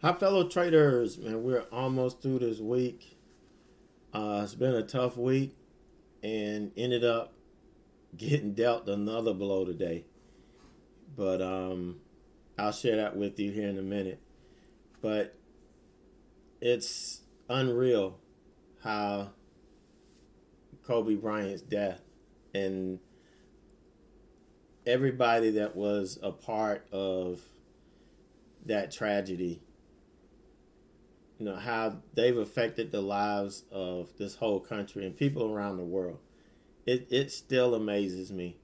Hi, fellow traders, man. We're almost through this week. It's been a tough week and ended up getting dealt another blow today. But I'll share that with you here in a minute. But it's unreal how Kobe Bryant's death and everybody that was a part of that tragedy, how they've affected the lives of this whole country and people around the world. It still amazes me,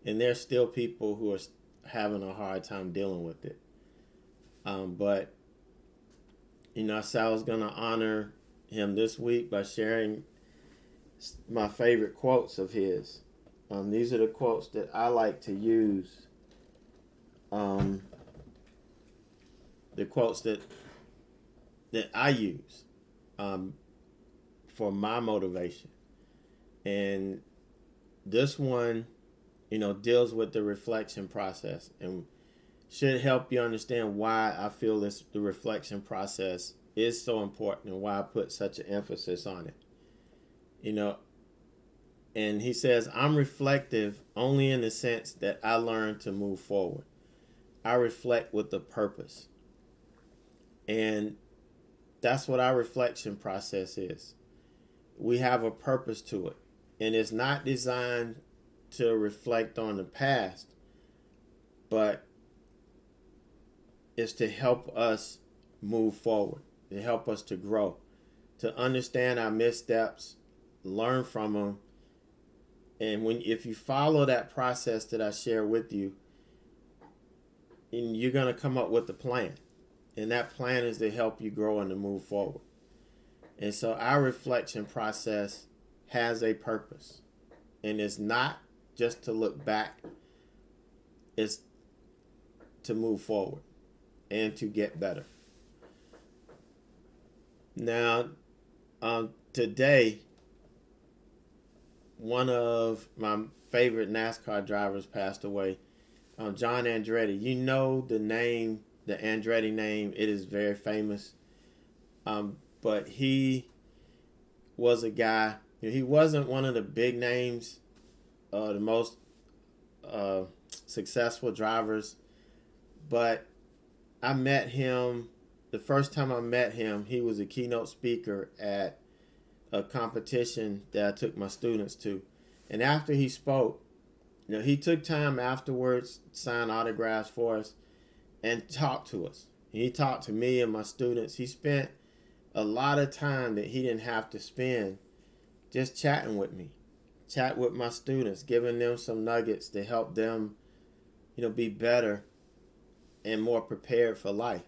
and there's still people who are having a hard time dealing with it. But I said I was gonna honor him this week by sharing my favorite quotes of his. These are the quotes that I like to use. The quotes that I use for my motivation. And this one, deals with the reflection process and should help you understand why I feel the reflection process is so important and why I put such an emphasis on it. And he says, I'm reflective only in the sense that I learn to move forward. I reflect with a purpose. And that's what our reflection process is. We have a purpose to it. And it's not designed to reflect on the past, but it's to help us move forward, to help us to grow, to understand our missteps, learn from them. And if you follow that process that I share with you, and you're going to come up with a plan. And that plan is to help you grow and to move forward. And so our reflection process has a purpose. And it's not just to look back. It's to move forward and to get better. Now, today, one of my favorite NASCAR drivers passed away, John Andretti. You know the name, the Andretti name. It is very famous. But he was a guy. He wasn't one of the big names, the most successful drivers. But I met him, the first time I met him, he was a keynote speaker at a competition that I took my students to. And after he spoke, he took time afterwards, signed autographs for us, and talked to us. He talked to me and my students. He spent a lot of time that he didn't have to spend just chatting with me, chat with my students, giving them some nuggets to help them, be better and more prepared for life.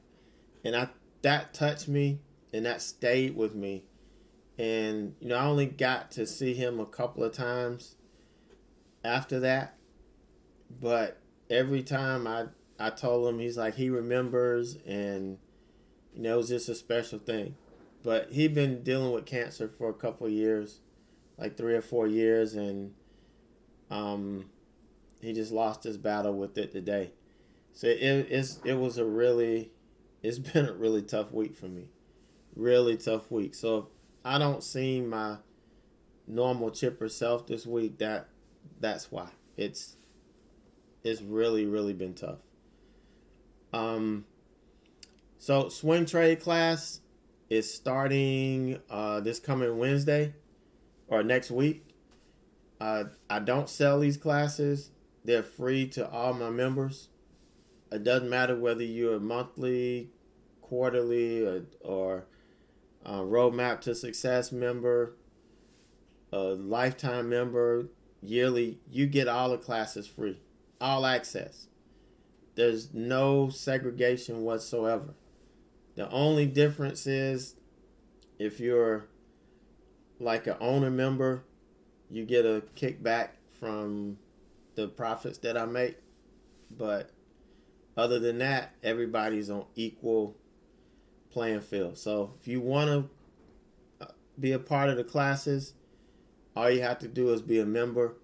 And that touched me, and that stayed with me. And I only got to see him a couple of times after that, but every time I told him, he's like, he remembers, and it was just a special thing. But he'd been dealing with cancer for a couple of years, like 3 or 4 years, and he just lost his battle with it today. So it's been a really tough week for me, really tough week. So if I don't see my normal chipper self this week, that's why. It's really, really been tough. So swing trade class is starting this coming Wednesday or next week. I don't sell these classes. They're free to all my members. It doesn't matter whether you're a monthly, quarterly, or Roadmap to Success member, a lifetime member, yearly. You get all the classes free, all access. There's no segregation whatsoever. The only difference is if you're like an owner member, you get a kickback from the profits that I make. But other than that, everybody's on equal playing field. So if you want to be a part of the classes, all you have to do is be a member.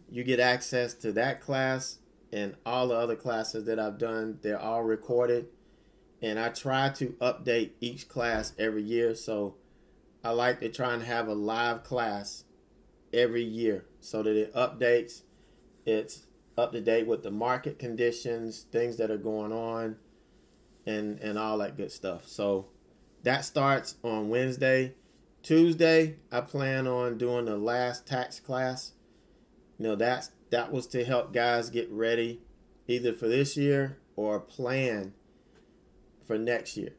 You get access to that class and all the other classes that I've done. They're all recorded, and I try to update each class every year. So I like to try and have a live class every year so that it updates. It's up to date with the market conditions, things that are going on, and all that good stuff. So that starts on Wednesday. Tuesday, I plan on doing the last tax class. That was to help guys get ready either for this year or plan for next year,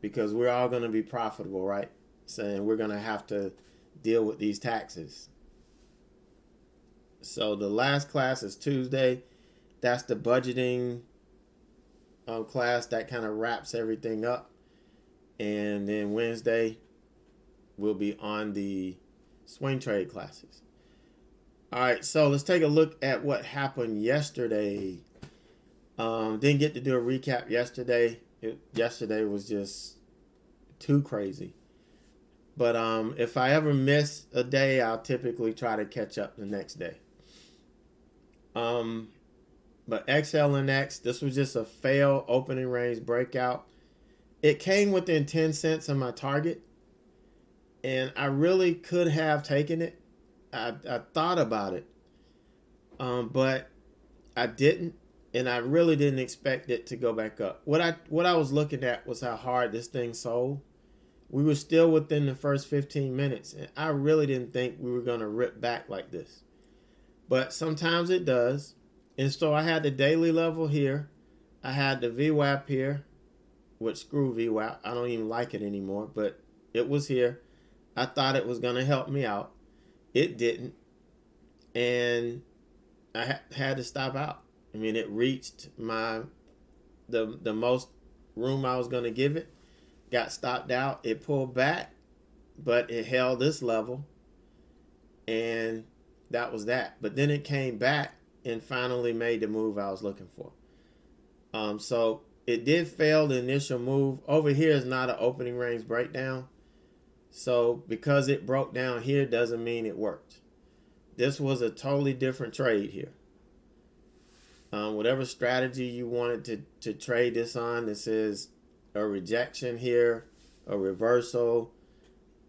because we're all going to be profitable, right? Saying we're going to have to deal with these taxes. So the last class is Tuesday. That's the budgeting class that kind of wraps everything up. And then Wednesday, we'll be on the swing trade classes. All right, so let's take a look at what happened yesterday. Didn't get to do a recap yesterday. Yesterday was just too crazy. But if I ever miss a day, I'll typically try to catch up the next day. But XLNX, this was just a fail opening range breakout. It came within 10 cents of my target, and I really could have taken it. I thought about it, but I didn't, and I really didn't expect it to go back up. What I was looking at was how hard this thing sold. We were still within the first 15 minutes, and I really didn't think we were going to rip back like this. But sometimes it does. And so I had the daily level here. I had the VWAP here, which screw VWAP. I don't even like it anymore, but it was here. I thought it was going to help me out. It didn't. And I had to stop out. I mean, it reached the most room I was going to give it. Got stopped out. It pulled back, but it held this level. And that was that. But then it came back and finally made the move I was looking for. So it did fail the initial move. Over here is not an opening range breakdown. So because it broke down here doesn't mean it worked. This was a totally different trade here. Whatever strategy you wanted to trade this on, this is a rejection here, a reversal,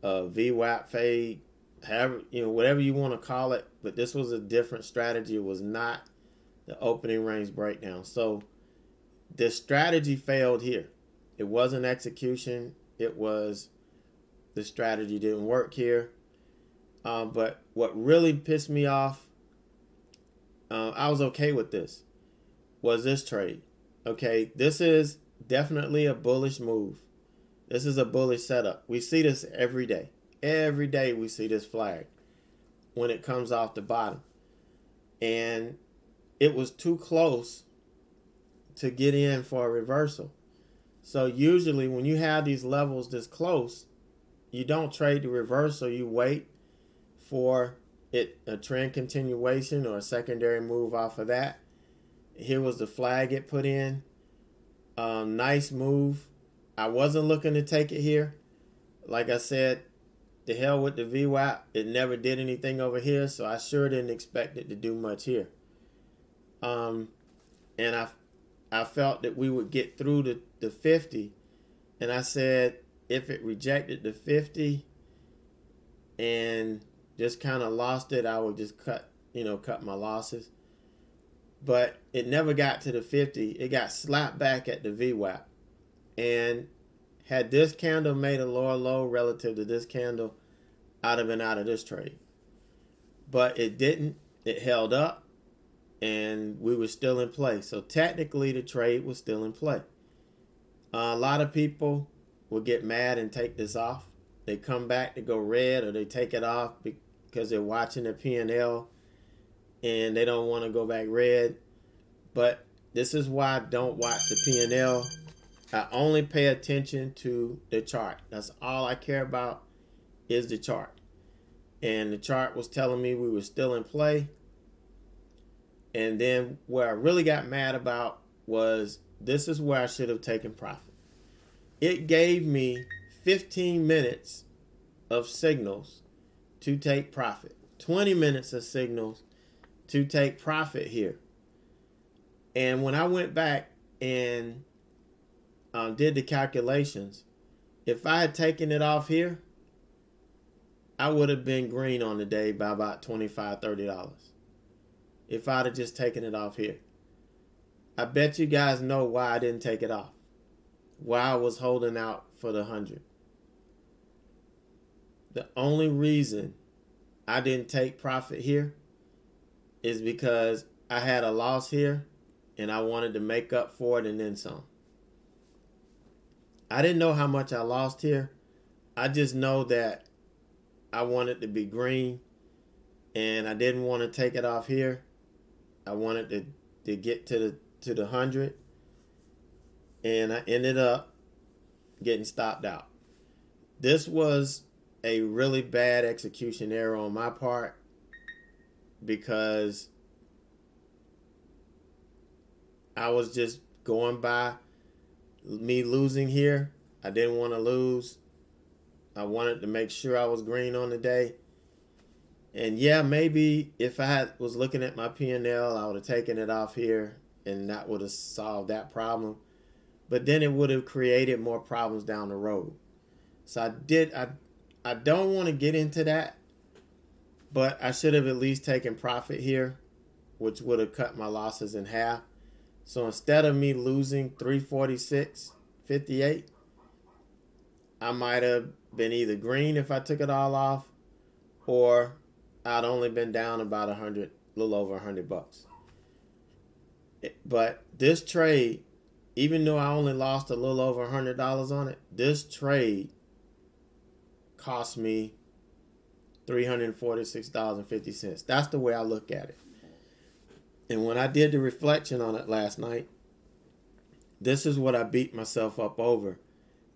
a VWAP fade, however, whatever you want to call it. But this was a different strategy. It was not the opening range breakdown. So the strategy failed here. It wasn't execution. It was the strategy didn't work here. But what really pissed me off, I was okay with this, was this trade. Okay, this is definitely a bullish move. This is a bullish setup. We see this every day. Every day we see this flag when it comes off the bottom. And it was too close to get in for a reversal. So usually when you have these levels this close, you don't trade the reversal. You wait for a trend continuation or a secondary move off of that. Here was the flag it put in. Nice move. I wasn't looking to take it here. Like I said, the hell with the VWAP. It never did anything over here, so I sure didn't expect it to do much here. And I felt that we would get through the 50, and I said if it rejected the 50 and just kind of lost it, I would just cut my losses. But it never got to the 50. It got slapped back at the VWAP. And had this candle made a lower low relative to this candle, I'd have been out of this trade. But it didn't. It held up, and we were still in play. So technically, the trade was still in play. A lot of people will get mad and take this off. They come back to go red, or they take it off because they're watching the P&L and they don't want to go back red. But this is why I don't watch the P&L. I only pay attention to the chart. That's all I care about is the chart. And the chart was telling me we were still in play. And then where I really got mad about was this is where I should have taken profit. It gave me 15 minutes of signals to take profit. 20 minutes of signals to take profit here. And when I went back and did the calculations. If I had taken it off here, I would have been green on the day by about $25, $30. If I'd have just taken it off here. I bet you guys know why I didn't take it off. Why I was holding out for the 100. The only reason I didn't take profit here is because I had a loss here and I wanted to make up for it and then some. I didn't know how much I lost here. I just know that I wanted to be green and I didn't want to take it off here. I wanted to get to the 100 and I ended up getting stopped out. This was a really bad execution error on my part because I was just going by me losing here. I didn't want to lose. I wanted to make sure I was green on the day. And yeah, maybe if I was looking at my P&L, I would have taken it off here and that would have solved that problem. But then it would have created more problems down the road. So I don't want to get into that, but I should have at least taken profit here, which would have cut my losses in half. So instead of me losing 346.58, I might have been either green if I took it all off, or I'd only been down about a little over $100. But this trade, even though I only lost a little over $100 on it, this trade cost me $346.50. That's the way I look at it. And when I did the reflection on it last night, this is what I beat myself up over.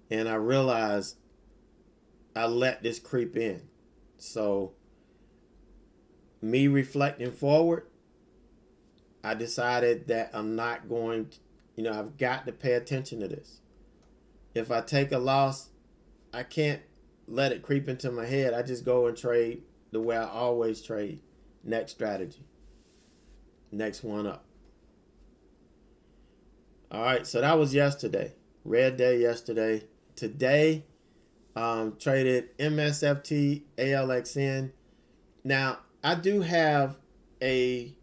And I realized I let this creep in. So me reflecting forward, I decided that I'm not going to, I've got to pay attention to this. If I take a loss, I can't let it creep into my head. I just go and trade the way I always trade. Next strategy. Next one up. All right, so that was yesterday. Red day yesterday. Today, traded MSFT ALXN. Now, I do have a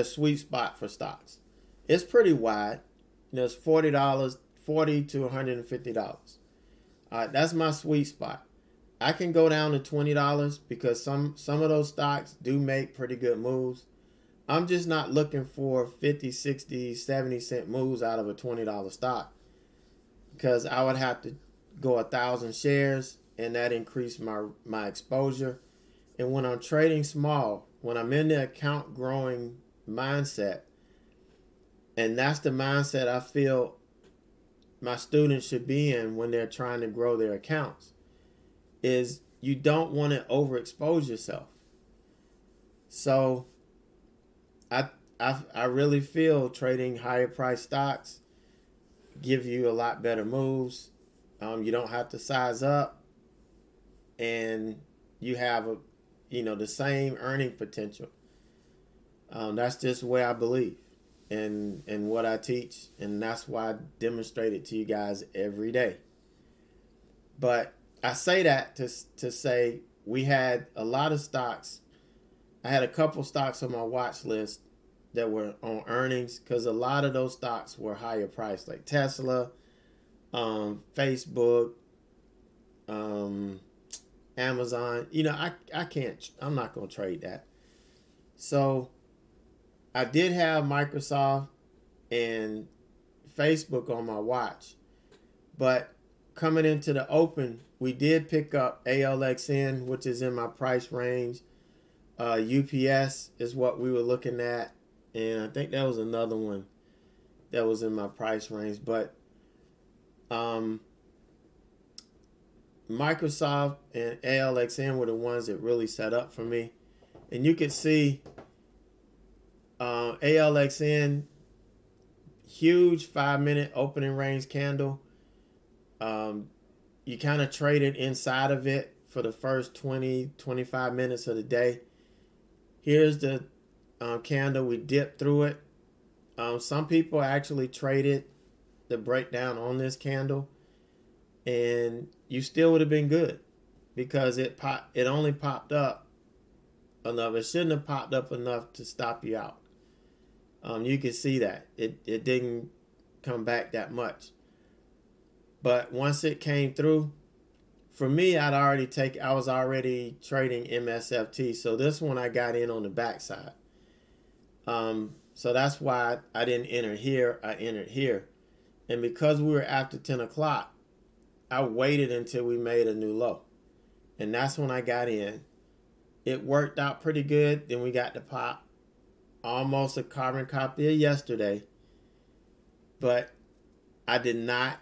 sweet spot for stocks. It's pretty wide. It's $40 to $150. All right, that's my sweet spot. I can go down to $20 because some of those stocks do make pretty good moves. I'm just not looking for 50, 60, 70 cent moves out of a $20 stock because I would have to go 1,000 shares and that increased my exposure. And when I'm trading small, when I'm in the account growing mindset, and that's the mindset I feel my students should be in when they're trying to grow their accounts, is you don't want to overexpose yourself. So I really feel trading higher price stocks give you a lot better moves. You don't have to size up, and you have the same earning potential. That's just the way I believe and what I teach, and that's why I demonstrate it to you guys every day. But I say that to say we had a lot of stocks. I had a couple stocks on my watch list that were on earnings because a lot of those stocks were higher priced, like Tesla, Facebook, Amazon. I'm not going to trade that. So I did have Microsoft and Facebook on my watch, but coming into the open, we did pick up ALXN, which is in my price range. UPS is what we were looking at, and I think that was another one that was in my price range. But Microsoft and ALXN were the ones that really set up for me. And you can see ALXN, huge 5-minute opening range candle. You kind of traded inside of it for the first 20-25 minutes of the day. Here's the candle. We dipped through it. Some people actually traded the breakdown on this candle, and you still would have been good because it only popped up enough. It shouldn't have popped up enough to stop you out. You can see that it didn't come back that much, but once it came through, for me, I was already trading MSFT, so this one I got in on the backside. So that's why I didn't enter here. I entered here, and because we were after 10 o'clock, I waited until we made a new low, and that's when I got in. It worked out pretty good. Then we got the pop, almost a carbon copy of yesterday, but I did not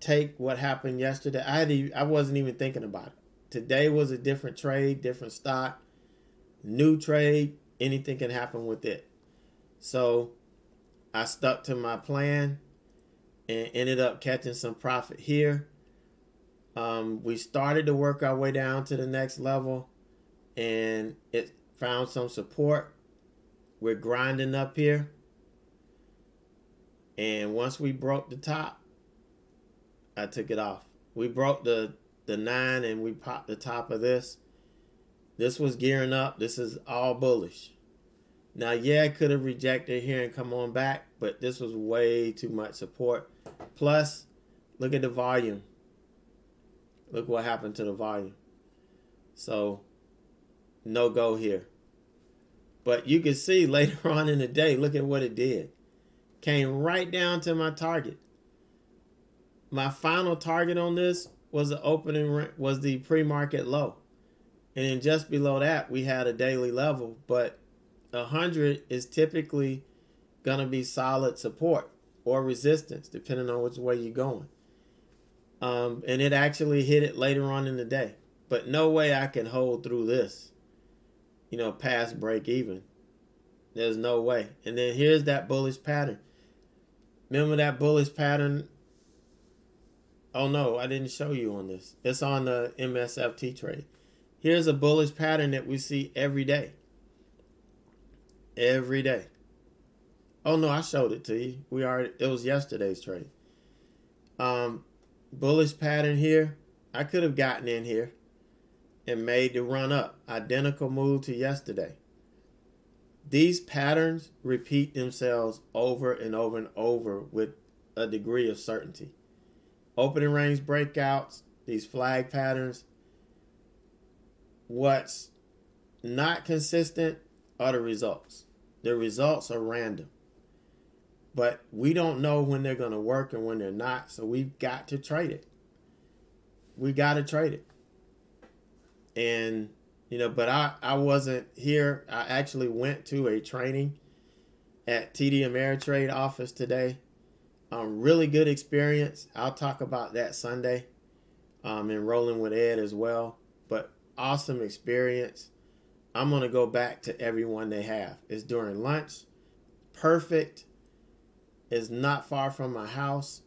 take what happened yesterday. I wasn't even thinking about it. Today was a different trade, different stock, new trade. Anything can happen with it. So I stuck to my plan and ended up catching some profit here. We started to work our way down to the next level, and it found some support. We're grinding up here, and once we broke the top, I took it off. We broke the 9 and we popped the top of this. This was gearing up. This is all bullish. Now, yeah, I could have rejected here and come on back, but this was way too much support. Plus, look at the volume. Look what happened to the volume. So, no go here. But you can see later on in the day, look at what it did. Came right down to my target. My final target on this was the pre-market low. And then just below that, we had a daily level. But 100 is typically going to be solid support or resistance, depending on which way you're going. And it actually hit it later on in the day. But no way I can hold through this, past break even. There's no way. And then here's that bullish pattern. Remember that bullish pattern? Oh no, I didn't show you on this. It's on the MSFT trade. Here's a bullish pattern that we see every day. Every day. Oh no, I showed it to you. It was yesterday's trade. Bullish pattern here. I could have gotten in here and made the run up. Identical move to yesterday. These patterns repeat themselves over and over and over with a degree of certainty. Opening range breakouts, these flag patterns. What's not consistent are the results. The results are random. But we don't know when they're going to work and when they're not, so we've got to trade it. We got to trade it. And, but I wasn't here. I actually went to a training at TD Ameritrade office today. Really good experience. I'll talk about that Sunday. And rolling with Ed as well. But awesome experience. I'm going to go back to every one they have. It's during lunch. Perfect. It's not far from my house.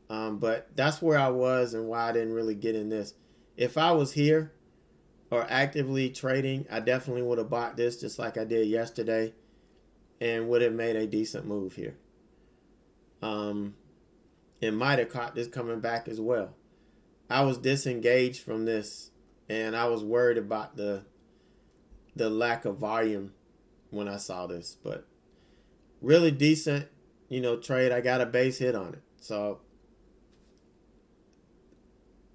But that's where I was and why I didn't really get in this. If I was here or actively trading, I definitely would have bought this just like I did yesterday and would have made a decent move here. It might have caught this coming back as well. I was disengaged from this, and I was worried about the lack of volume when I saw this. But really decent, trade. I got a base hit on it, so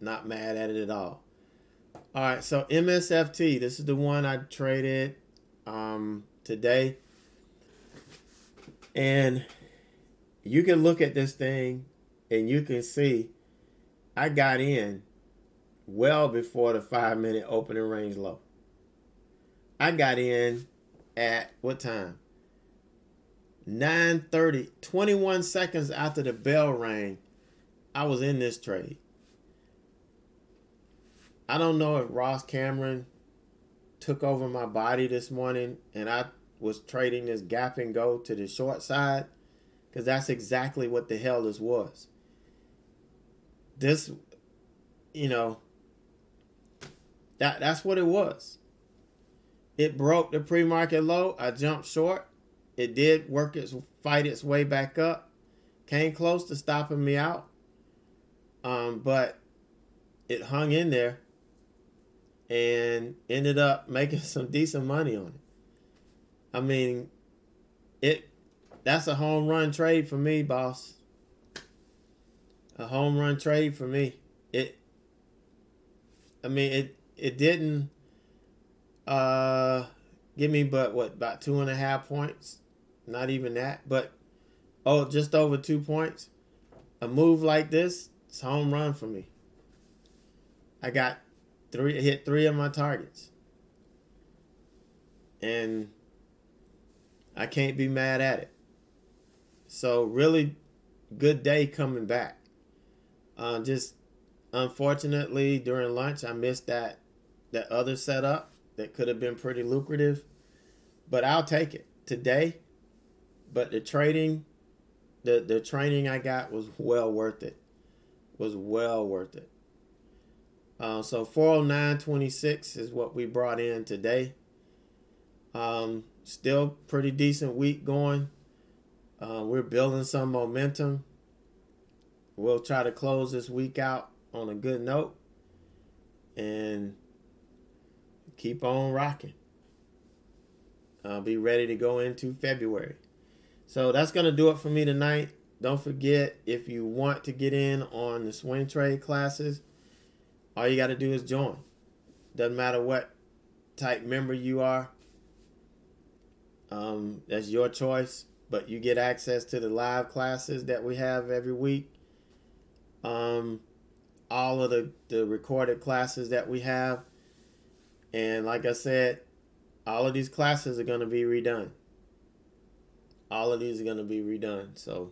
not mad at it at all. All right, so MSFT. This is the one I traded today, and you can look at this thing and you can see I got in well before the 5-minute opening range low. I got in at what time? 9:30, 21 seconds after the bell rang. I was in this trade. I don't know if Ross Cameron took over my body this morning and I was trading this gap and go to the short side, because that's exactly what the hell this was. This, that's what it was. It broke the pre-market low. I jumped short It did fight its way back up. Came close to stopping me out. But it hung in there and ended up making some decent money on it. I mean, that's a home run trade for me, boss. A home run trade for me. It didn't give me about 2.5 points. Not even that, but just over 2 points. A move like this, it's a home run for me. I hit 3 of my targets. And I can't be mad at it. So really good day coming back. Just unfortunately during lunch I missed that other setup that could have been pretty lucrative. But I'll take it today. But the trading, the training I got was well worth it. Was well worth it. So 409.26 is what we brought in today. Still pretty decent week going. We're building some momentum. We'll try to close this week out on a good note and keep on rocking. I'll be ready to go into February. So that's going to do it for me tonight. Don't forget, if you want to get in on the swing trade classes, all you got to do is join. Doesn't matter what type member you are. That's your choice. But you get access to the live classes that we have every week. All of the recorded classes that we have. And like I said, all of these classes are going to be redone. All of these are going to be redone. So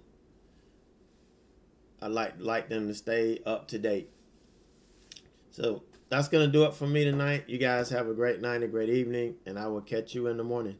I like them to stay up to date. So that's going to do it for me tonight. You guys have a great night, a great evening, and I will catch you in the morning.